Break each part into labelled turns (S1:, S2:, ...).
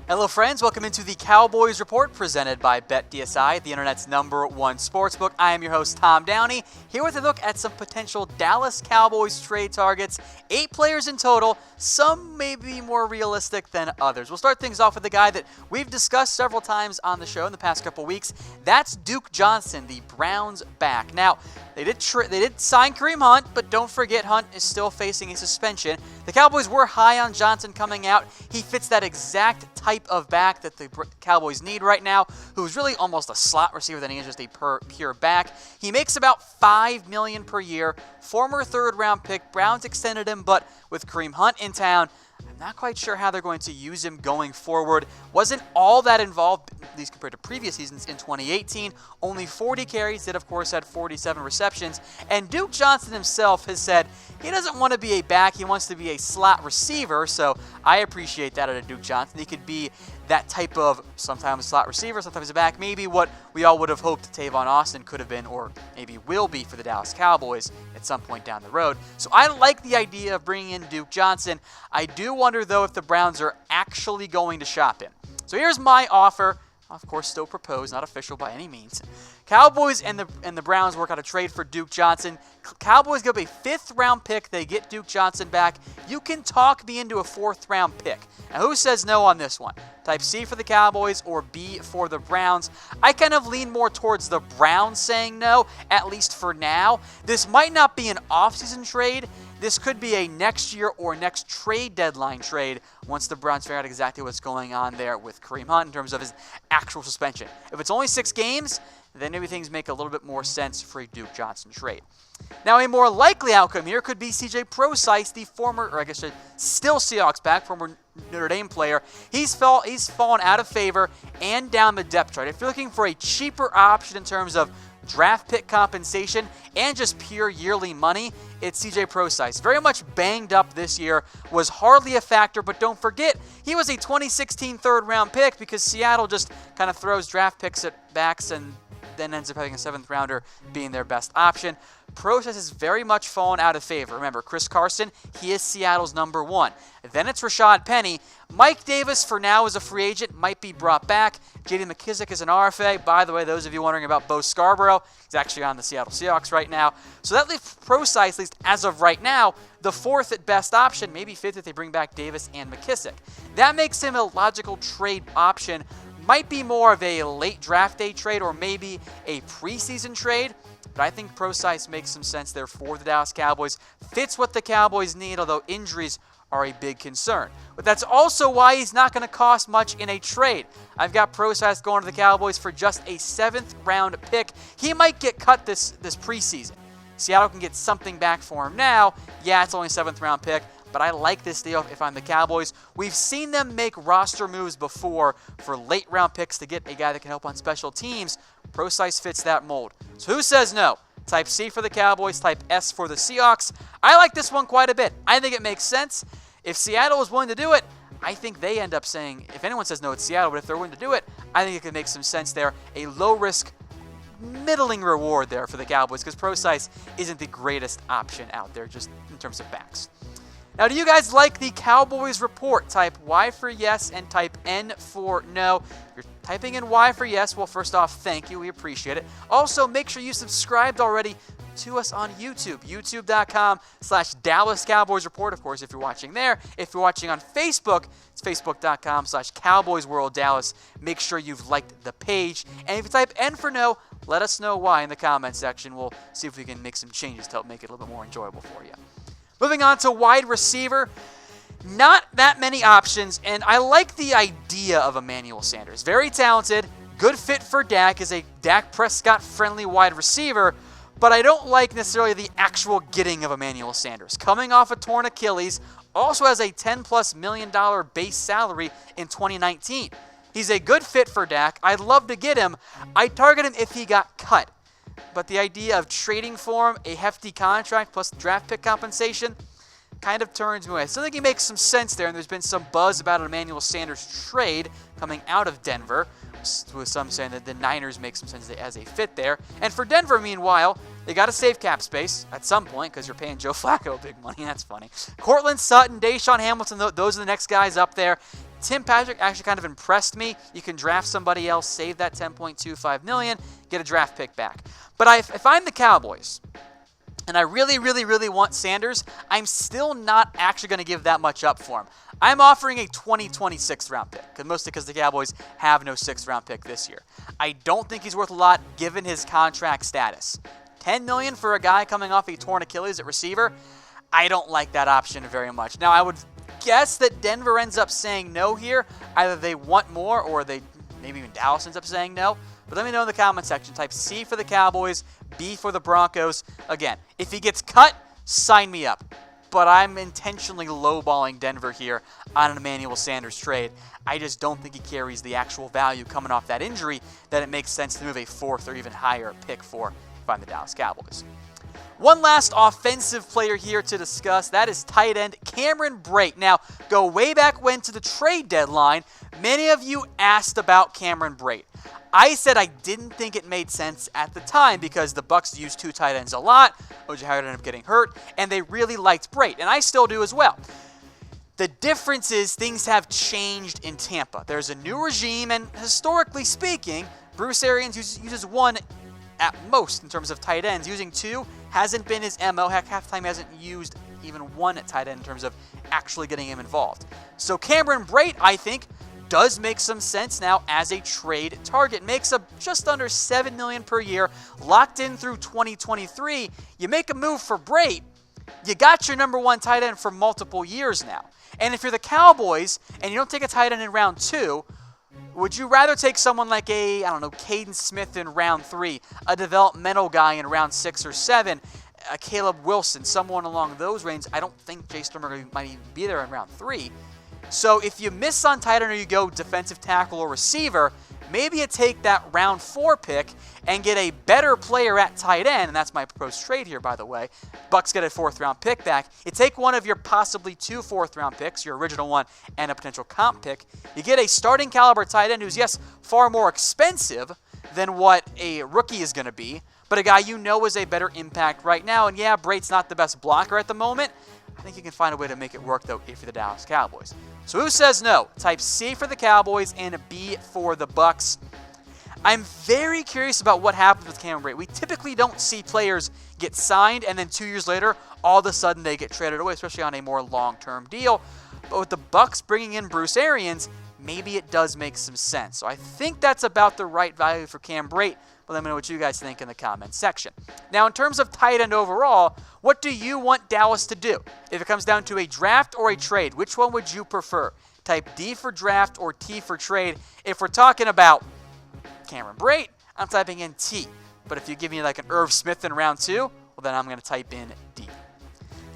S1: Hello friends, welcome into the Cowboys Report presented by BetDSI, the internet's #1 sportsbook. I am your host, Tom Downey, here with a look at some potential Dallas Cowboys trade targets. 8 players in total, some may be more realistic than others. We'll start things off with a guy that we've discussed several times on the show in the past couple weeks. That's Duke Johnson, the Browns back. Now, they did sign Kareem Hunt, but don't forget Hunt is still facing a suspension. The Cowboys were high on Johnson coming out. He fits that exact type of back that the Cowboys need right now, who's really almost a slot receiver than he is just a pure back. He makes about $5 million per year. Former third-round pick. Browns extended him, but with Kareem Hunt in town, I'm not quite sure how they're going to use him going forward. Wasn't all that involved, at least compared to previous seasons in 2018. Only 40 carries, did of course had 47 receptions. And Duke Johnson himself has said he doesn't want to be a back, he wants to be a slot receiver. So I appreciate that out of Duke Johnson. He could be that type of sometimes a slot receiver, sometimes a back. Maybe what we all would have hoped Tavon Austin could have been or maybe will be for the Dallas Cowboys at some point down the road. So I like the idea of bringing in Duke Johnson. I do wonder, though, if the Browns are actually going to shop him. So here's my offer. Of course, still proposed, not official by any means. Cowboys and the Browns work out a trade for Duke Johnson. Cowboys give a 5th-round pick. They get Duke Johnson back. You can talk me into a 4th-round pick. Now, who says no on this one? Type C for the Cowboys or B for the Browns. I kind of lean more towards the Browns saying no, at least for now. This might not be an offseason trade. This could be a next year or next trade deadline trade once the Browns figure out exactly what's going on there with Kareem Hunt in terms of his actual suspension. If it's only 6 games, then maybe things make a little bit more sense for a Duke Johnson trade. Now, a more likely outcome here could be CJ Prosise, the former, or I guess still Seahawks back, former Notre Dame player. He's fallen out of favor and down the depth chart. If you're looking for a cheaper option in terms of draft pick compensation and just pure yearly money, it's CJ Prosise. Very much banged up this year, was hardly a factor, but don't forget, he was a 2016 third-round pick because Seattle just kind of throws draft picks at backs and then ends up having a 7th-rounder being their best option. Prosise has very much fallen out of favor. Remember, Chris Carson, he is Seattle's #1. Then it's Rashad Penny. Mike Davis, for now, is a free agent, might be brought back. J.D. McKissick is an RFA. By the way, those of you wondering about Bo Scarborough, he's actually on the Seattle Seahawks right now. So that leaves Prosise, at least as of right now, the 4th at best option, maybe 5th if they bring back Davis and McKissick. That makes him a logical trade option. Might be more of a late draft day trade or maybe a preseason trade, but I think Prosise makes some sense there for the Dallas Cowboys. Fits what the Cowboys need, although injuries are a big concern. But that's also why he's not going to cost much in a trade. I've got Prosise going to the Cowboys for just a 7th-round pick. He might get cut this preseason. Seattle can get something back for him now. Yeah, it's only a 7th-round pick, but I like this deal if I'm the Cowboys. We've seen them make roster moves before for late-round picks to get a guy that can help on special teams. Prosise fits that mold. So who says no? Type C for the Cowboys, type S for the Seahawks. I like this one quite a bit. I think it makes sense. If Seattle is willing to do it, I think they end up saying, if anyone says no, it's Seattle, but if they're willing to do it, I think it could make some sense there. A low-risk, middling reward there for the Cowboys because Prosise isn't the greatest option out there just in terms of backs. Now, do you guys like the Cowboys Report? Type Y for yes and type N for no. If you're typing in Y for yes, well, first off, thank you. We appreciate it. Also, make sure you subscribed already to us on YouTube, youtube.com/Dallas Cowboys Report, of course, if you're watching there. If you're watching on Facebook, it's facebook.com/Cowboys World Dallas. Make sure you've liked the page. And if you type N for no, let us know why in the comment section. We'll see if we can make some changes to help make it a little bit more enjoyable for you. Moving on to wide receiver, not that many options, and I like the idea of Emmanuel Sanders. Very talented, good fit for Dak as a Dak Prescott-friendly wide receiver, but I don't like necessarily the actual getting of Emmanuel Sanders. Coming off a torn Achilles, also has a $10+ million base salary in 2019. He's a good fit for Dak. I'd love to get him. I'd target him if he got cut. But the idea of trading for him, a hefty contract plus draft pick compensation, kind of turns me away. I still think he makes some sense there, and there's been some buzz about an Emmanuel Sanders trade coming out of Denver, with some saying that the Niners make some sense as a fit there. And for Denver, meanwhile, they got to save cap space at some point because you're paying Joe Flacco big money. That's funny. Cortland Sutton, Deshaun Hamilton, those are the next guys up there. Tim Patrick actually kind of impressed me. You can draft somebody else, save that $10.25 million, get a draft pick back. But if I'm the Cowboys, and I really, really, really want Sanders, I'm still not actually going to give that much up for him. I'm offering a 2020 6th-round pick, mostly because the Cowboys have no 6th-round pick this year. I don't think he's worth a lot given his contract status. $10 million for a guy coming off a torn Achilles at receiver, I don't like that option very much. Now, I would guess that Denver ends up saying no here. Either they want more or maybe even Dallas ends up saying no. But let me know in the comment section. Type C for the Cowboys, B for the Broncos. Again, if he gets cut, sign me up. But I'm intentionally lowballing Denver here on an Emmanuel Sanders trade. I just don't think he carries the actual value coming off that injury that it makes sense to move a 4th or even higher pick for if I'm the Dallas Cowboys. One last offensive player here to discuss. That is tight end Cameron Brate. Now, go way back when to the trade deadline. Many of you asked about Cameron Brate. I said I didn't think it made sense at the time because the Bucs used 2 tight ends a lot. O.J. Howard ended up getting hurt, and they really liked Brate, and I still do as well. The difference is things have changed in Tampa. There's a new regime, and historically speaking, Bruce Arians uses 1 at most in terms of tight ends. Using 2 hasn't been his MO. Heck, half the time he hasn't used even 1 at tight end in terms of actually getting him involved. So Cameron Brate, I think, does make some sense now as a trade target. Makes up just under $7 million per year, locked in through 2023. You make a move for Brate, you got your number 1 tight end for multiple years now. And if you're the Cowboys and you don't take a tight end in round 2, would you rather take someone like Caden Smith in round 3, a developmental guy in round 6 or 7, a Caleb Wilson, someone along those ranges? I don't think Jay Sternberger might even be there in round 3. So if you miss on tight end or you go defensive tackle or receiver, maybe you take that round 4 pick and get a better player at tight end, and that's my proposed trade here, by the way. Bucs get a 4th-round pick back. You take one of your possibly 2 4th-round picks, your original one and a potential comp pick. You get a starting caliber tight end who's, yes, far more expensive than what a rookie is going to be, but a guy you know is a better impact right now. And yeah, Brate's not the best blocker at the moment. I think you can find a way to make it work, though, if you're the Dallas Cowboys. So who says no? Type C for the Cowboys and B for the Bucs. I'm very curious about what happens with Cameron Brate. We typically don't see players get signed and then 2 years later, all of a sudden they get traded away, especially on a more long-term deal. But with the Bucs bringing in Bruce Arians, maybe it does make some sense. So I think that's about the right value for Cam Brate. But let me know what you guys think in the comments section. Now, in terms of tight end overall, what do you want Dallas to do? If it comes down to a draft or a trade, which one would you prefer? Type D for draft or T for trade. If we're talking about Cameron Brate, I'm typing in T. But if you give me like an Irv Smith in round 2, well, then I'm going to type in D.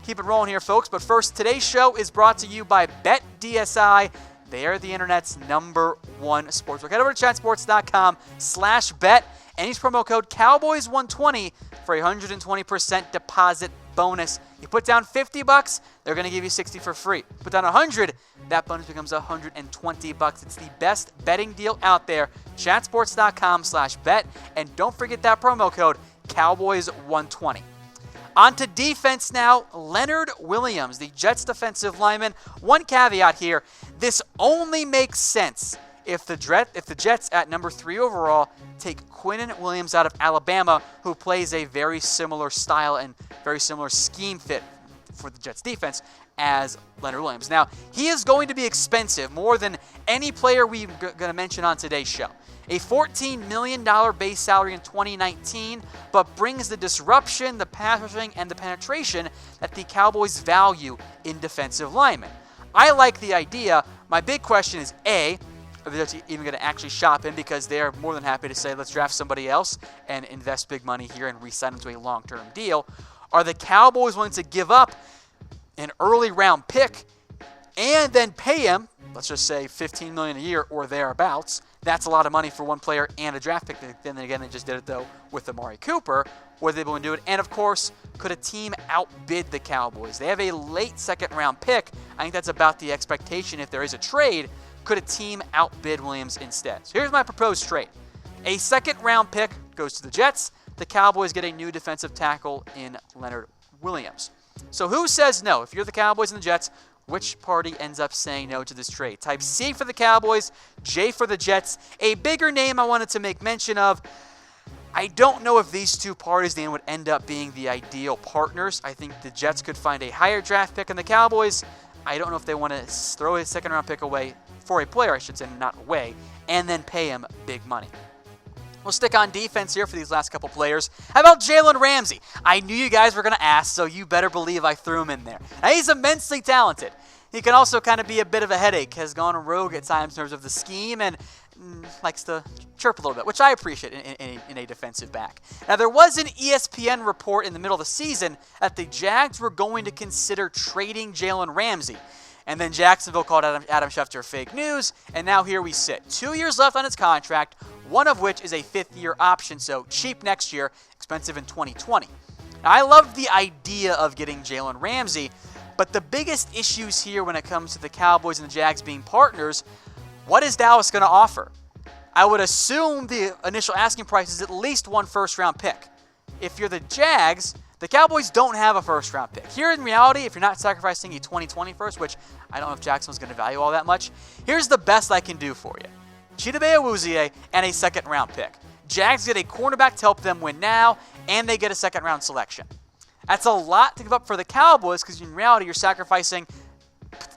S1: Keep it rolling here, folks. But first, today's show is brought to you by BetDSI. They are the internet's #1 sportsbook. Head over to chatsports.com/bet and use promo code Cowboys120 for a 120% deposit bonus. You put down $50, they're going to give you $60 for free. Put down $100, that bonus becomes $120. It's the best betting deal out there. Chatsports.com/bet, and don't forget that promo code Cowboys120. On to defense now. Leonard Williams, the Jets defensive lineman. One caveat here. This only makes sense if the Jets at number 3 overall take Quinnen Williams out of Alabama, who plays a very similar style and very similar scheme fit for the Jets defense as Leonard Williams. Now, he is going to be expensive, more than any player we're going to mention on today's show. A $14 million base salary in 2019, but brings the disruption, the pass rushing, and the penetration that the Cowboys value in defensive linemen. I like the idea. My big question is, A, are the Jets even going to actually shop him? Because they're more than happy to say, let's draft somebody else and invest big money here and re-sign him to a long-term deal. Are the Cowboys willing to give up an early round pick and then pay him, let's just say $15 million a year or thereabouts? That's a lot of money for one player and a draft pick. Then again, they just did it, though, with Amari Cooper. Were they able to do it? And, of course, could a team outbid the Cowboys? They have a late second-round pick. I think that's about the expectation if there is a trade. Could a team outbid Williams instead? So here's my proposed trade. A second-round pick goes to the Jets. The Cowboys get a new defensive tackle in Leonard Williams. So who says no? If you're the Cowboys and the Jets, which party ends up saying no to this trade? Type C for the Cowboys, J for the Jets. A bigger name I wanted to make mention of. I don't know if these two parties then would end up being the ideal partners. I think the Jets could find a higher draft pick than the Cowboys. I don't know if they want to throw a second-round pick away for a player, I should say, not away, and then pay him big money. We'll stick on defense here for these last couple players. How about Jalen Ramsey? I knew you guys were going to ask, so you better believe I threw him in there. Now, he's immensely talented. He can also kind of be a bit of a headache, has gone rogue at times in terms of the scheme, and likes to chirp a little bit, which I appreciate in a defensive back. Now, there was an ESPN report in the middle of the season that the Jags were going to consider trading Jalen Ramsey. And then Jacksonville called Adam Schefter fake news, and now here we sit. 2 years left on his contract, one of which is a fifth-year option, so cheap next year, expensive in 2020. Now, I love the idea of getting Jalen Ramsey, but the biggest issues here when it comes to the Cowboys and the Jags being partners, what is Dallas going to offer? I would assume the initial asking price is at least one first-round pick. If you're the Jags, the Cowboys don't have a first-round pick. Here in reality, if you're not sacrificing a 2020 first, which I don't know if Jacksonville's going to value all that much, here's the best I can do for you. Chidobe Awuzie and a second-round pick. Jags get a cornerback to help them win now, and they get a second-round selection. That's a lot to give up for the Cowboys because in reality, you're sacrificing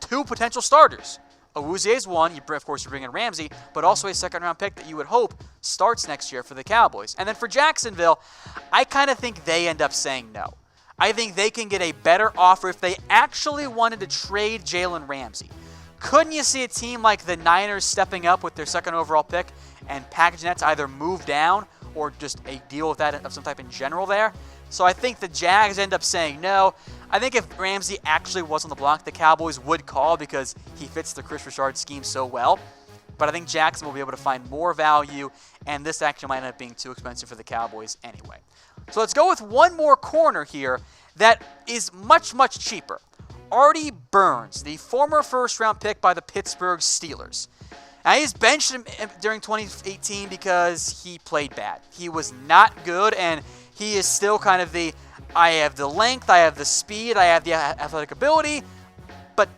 S1: two potential starters. Awuzie is one, of course you bring in Ramsey, but also a second-round pick that you would hope starts next year for the Cowboys. And then for Jacksonville, I kind of think they end up saying no. I think they can get a better offer if they actually wanted to trade Jalen Ramsey. Couldn't you see a team like the Niners stepping up with their second overall pick and packaging that to either move down or just a deal with that of some type in general there? So I think the Jags end up saying no. I think if Ramsey actually was on the block, the Cowboys would call because he fits the Chris Richard scheme so well. But I think Jackson will be able to find more value, and this actually might end up being too expensive for the Cowboys anyway. So let's go with one more corner here that is much, much cheaper. Artie Burns, the former first-round pick by the Pittsburgh Steelers. Now, he's benched during 2018 because he played bad. He was not good, and he is still kind of I have the length, I have the speed, I have the athletic ability, but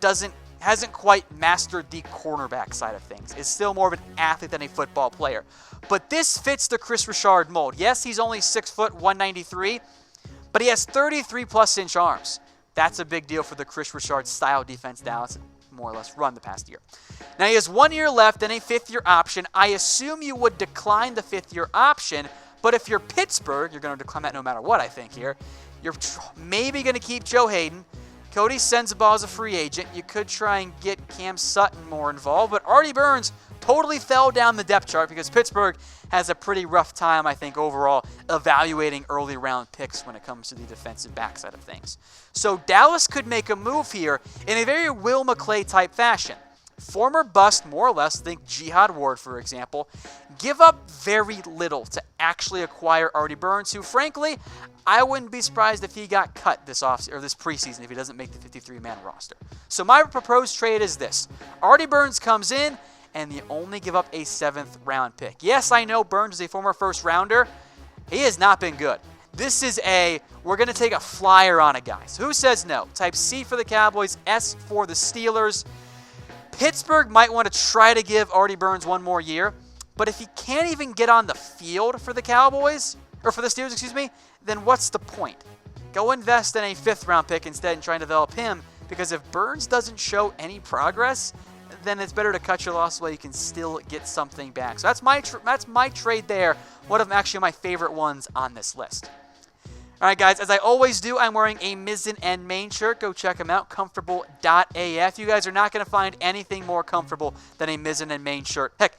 S1: hasn't quite mastered the cornerback side of things. Is still more of an athlete than a football player. But this fits the Chris Richard mold. Yes, he's only 6 foot 193, but he has 33+ inch arms. That's a big deal for the Chris Richard style defense Dallas more or less run the past year. Now he has 1 year left and a fifth-year option. I assume you would decline the fifth-year option, but if you're Pittsburgh, you're going to decline that no matter what, I think here. You're maybe going to keep Joe Hayden. Cody Sensabaugh is a free agent. You could try and get Cam Sutton more involved, but Artie Burns totally fell down the depth chart because Pittsburgh has a pretty rough time, I think, overall evaluating early round picks when it comes to the defensive backside of things. So Dallas could make a move here in a very Will McClay type fashion. Former bust, more or less, think Jihad Ward, for example, give up very little to actually acquire Artie Burns, who, frankly, I wouldn't be surprised if he got cut this preseason if he doesn't make the 53-man roster. So my proposed trade is this. Artie Burns comes in, and you only give up a 7th-round pick. Yes, I know Burns is a former first-rounder. He has not been good. This is we're going to take a flyer on a guy. So who says no? Type C for the Cowboys, S for the Steelers. Pittsburgh might want to try to give Artie Burns one more year, but if he can't even get on the field for the Cowboys, or for the Steelers, then what's the point? Go invest in a 5th-round pick instead and try and develop him, because if Burns doesn't show any progress, then it's better to cut your loss while you can still get something back. So that's my trade there. One of actually my favorite ones on this list. All right, guys, as I always do, I'm wearing a Mizzen and Main shirt. Go check them out, comfortable.af. You guys are not going to find anything more comfortable than a Mizzen and Main shirt. Heck,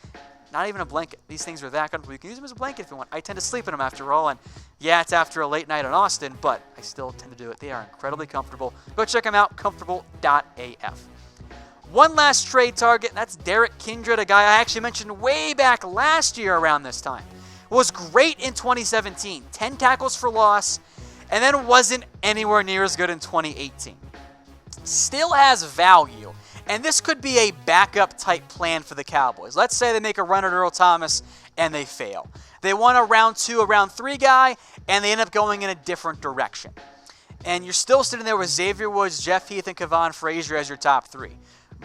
S1: not even a blanket. These things are that comfortable. You can use them as a blanket if you want. I tend to sleep in them after all, and yeah, it's after a late night in Austin, but I still tend to do it. They are incredibly comfortable. Go check them out, comfortable.af. One last trade target, that's Derrick Kindred, a guy I actually mentioned way back last year around this time. Was great in 2017, 10 tackles for loss, and then wasn't anywhere near as good in 2018. Still has value, and this could be a backup type plan for the Cowboys. Let's say they make a run at Earl Thomas and they fail. They want a round 2, a round 3 guy, and they end up going in a different direction. and you're still sitting there with Xavier Woods, Jeff Heath, and Kevon Frazier as your top 3.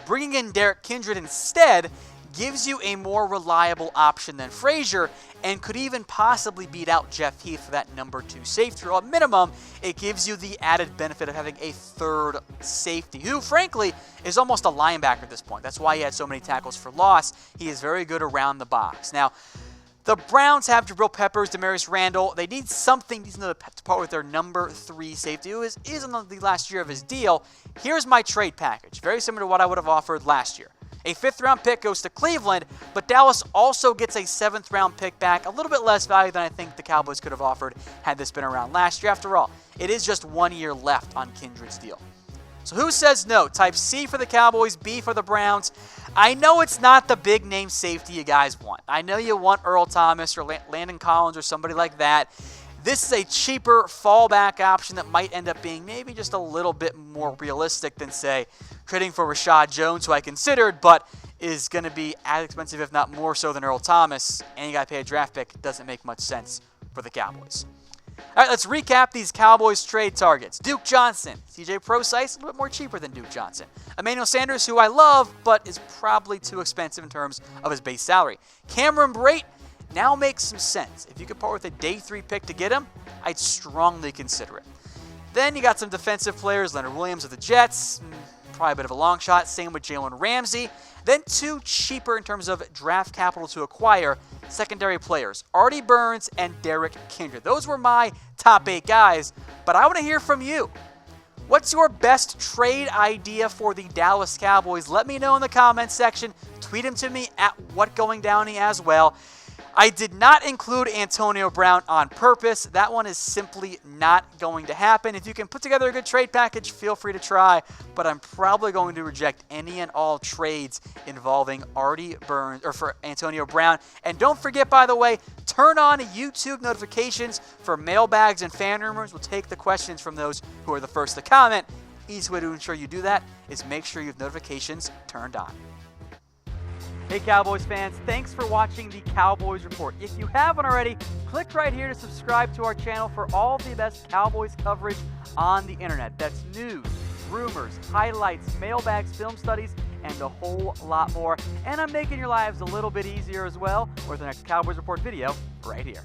S1: Bringing in Derrick Kindred instead gives you a more reliable option than Frazier and could even possibly beat out Jeff Heath for that number 2 safety. Or at minimum, it gives you the added benefit of having a third safety, who frankly is almost a linebacker at this point. That's why he had so many tackles for loss. He is very good around the box. Now, the Browns have Jabril Peppers, Demarius Randall. They need something decent to part with their number 3 safety, who is in the last year of his deal. Here's my trade package, very similar to what I would have offered last year. A 5th-round pick goes to Cleveland, but Dallas also gets a 7th-round pick back, a little bit less value than I think the Cowboys could have offered had this been around last year. After all, it is just 1 year left on Kindred's deal. So who says no? Type C for the Cowboys, B for the Browns. I know it's not the big-name safety you guys want. I know you want Earl Thomas or Landon Collins or somebody like that. This is a cheaper fallback option that might end up being maybe just a little bit more realistic than, say, trading for Rashad Jones, who I considered, but is going to be as expensive, if not more so, than Earl Thomas, and you got to pay a draft pick. Doesn't make much sense for the Cowboys. All right, let's recap these Cowboys trade targets. Duke Johnson, CJ Prosise, a little bit more cheaper than Duke Johnson. Emmanuel Sanders, who I love, but is probably too expensive in terms of his base salary. Cameron Brate now makes some sense. If you could part with a day 3 pick to get him, I'd strongly consider it. Then you got some defensive players, Leonard Williams of the Jets, probably a bit of a long shot. Same with Jalen Ramsey. Then 2 cheaper in terms of draft capital to acquire secondary players, Artie Burns and Derrick Kindred. Those were my top 8 guys, but I want to hear from you. What's your best trade idea for the Dallas Cowboys? Let me know in the comments section. Tweet them to me at WhatGoingDowney as well. I did not include Antonio Brown on purpose. That one is simply not going to happen. If you can put together a good trade package, feel free to try, but I'm probably going to reject any and all trades involving Artie Burns or for Antonio Brown. And don't forget, by the way, turn on YouTube notifications for mailbags and fan rumors. We'll take the questions from those who are the first to comment. Easy way to ensure you do that is make sure you have notifications turned on. Hey Cowboys fans, thanks for watching the Cowboys Report. If you haven't already, click right here to subscribe to our channel for all the best Cowboys coverage on the internet. That's news, rumors, highlights, mailbags, film studies, and a whole lot more. And I'm making your lives a little bit easier as well with the next Cowboys Report video right here.